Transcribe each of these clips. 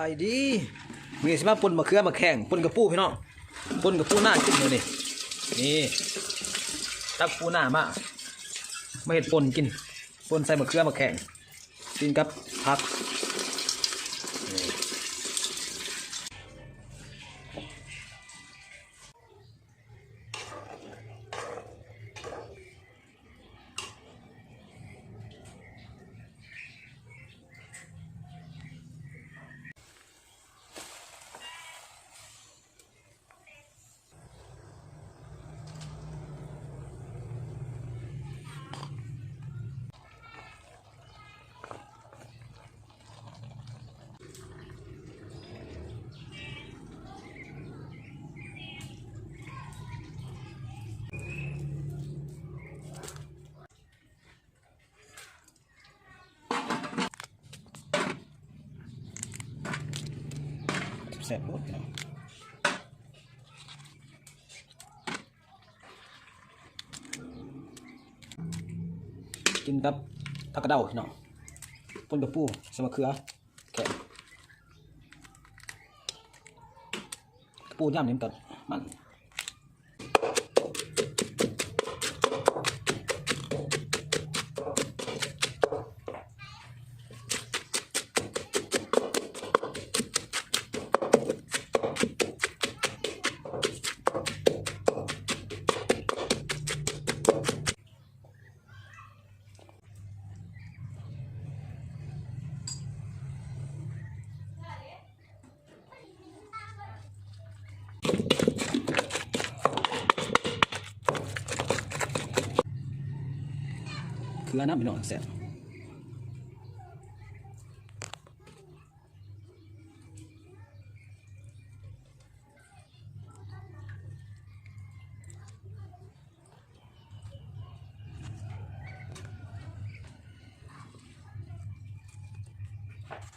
ไปดีมีสิมาปนมะเขือมาแข่งปนกระปูพี่น้องปนกระปูหน้าขึ้นเลยนี่ตักปูหน้ามาไม่เห็ดปนกินปนใส่มะเขือมาแข่งกินกับผักแซ่บหมดกินกับผักกระเดาพี่น้องปนกระปูใส่มะเขือแข่งกระปูย่ำนี่มันมัน คือน้ำพี่น้องแซ่บ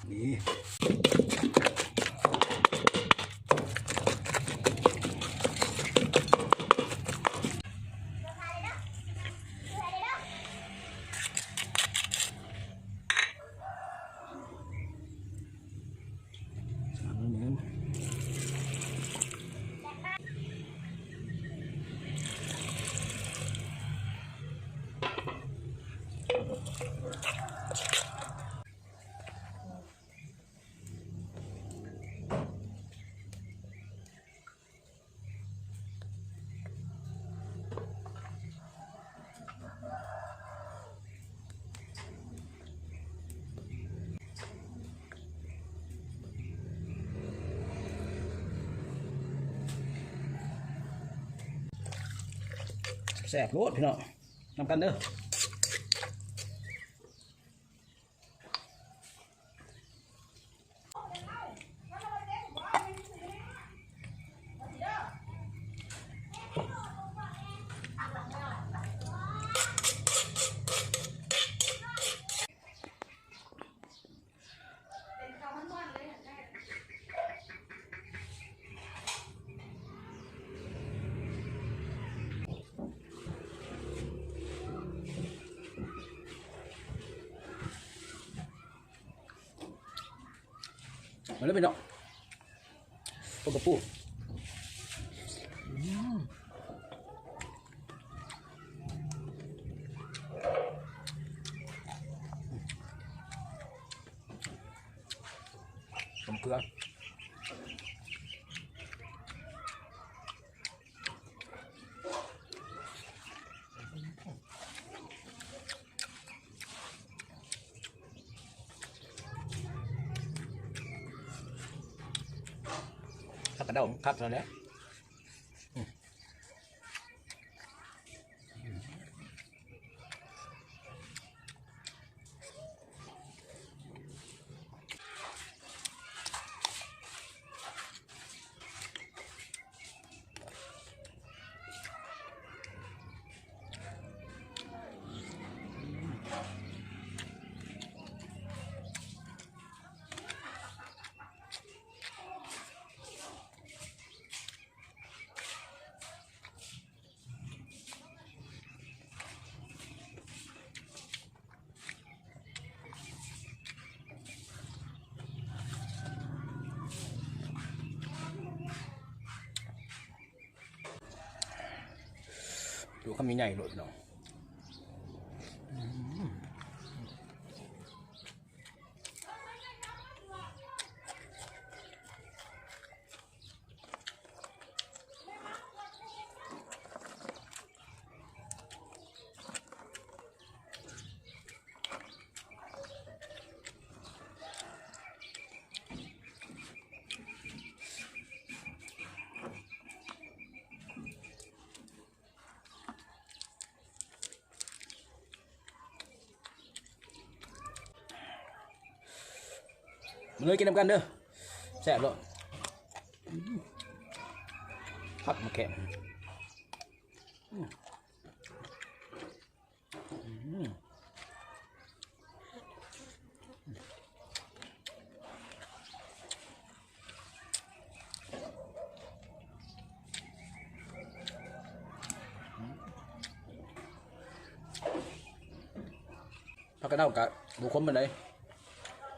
นี่แซ่บโลดพี่น้องนำกันเด้อมาเลยพี่น้องปนกระปูต้มเกลือผักกระเดาคักแล้ว ดูคำใหญ่ๆโหลดเนาะมาเลยกินน้ำกันเด้อแซ่บเลยพักมาแข็งพักกระเด้ากะบุคคลเป็นไร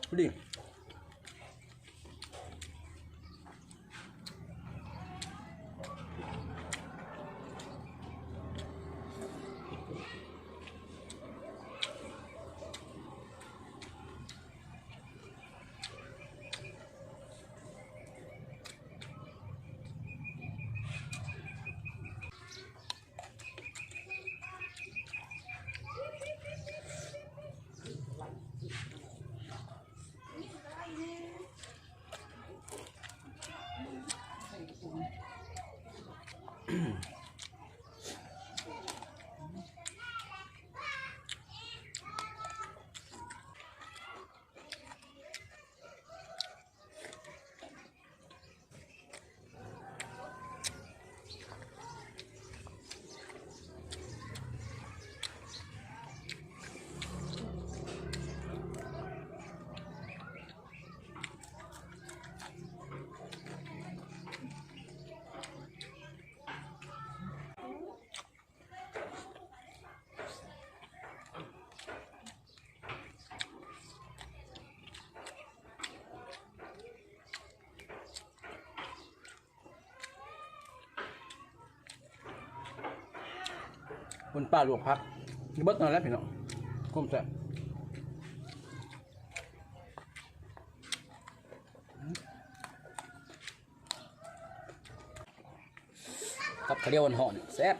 พอดีบนป่าหลวงพักนี่เบิดนอนแล้วพี่น้องก้มแซ่บกับข้าวเหนียวห่อนแซ่บ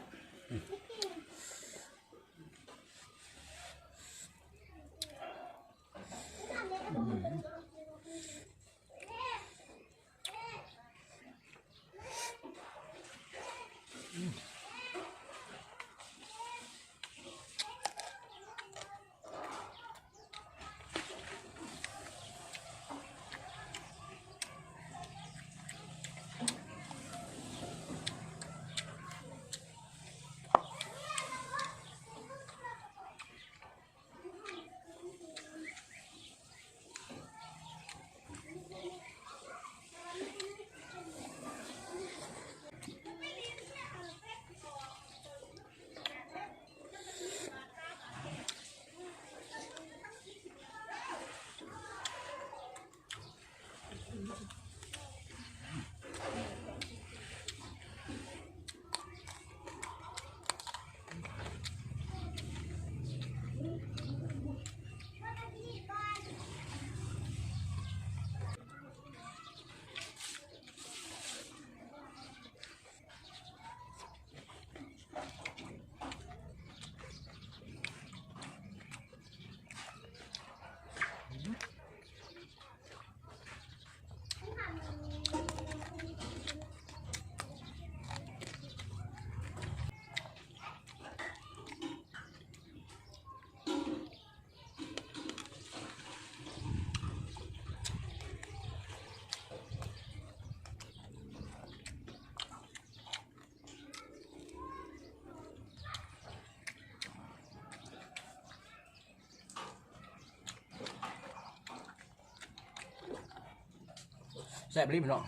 แซ่บรีบพี่น้อง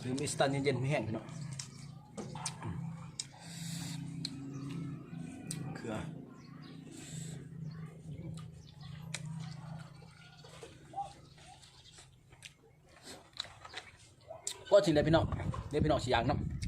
ลืมอิสตันเย็นๆไม่แห้งพี่น้องเกลือ ก็จริงเลยพี่น้องเดี๋ยวพี่น้องสิอยากน้ำ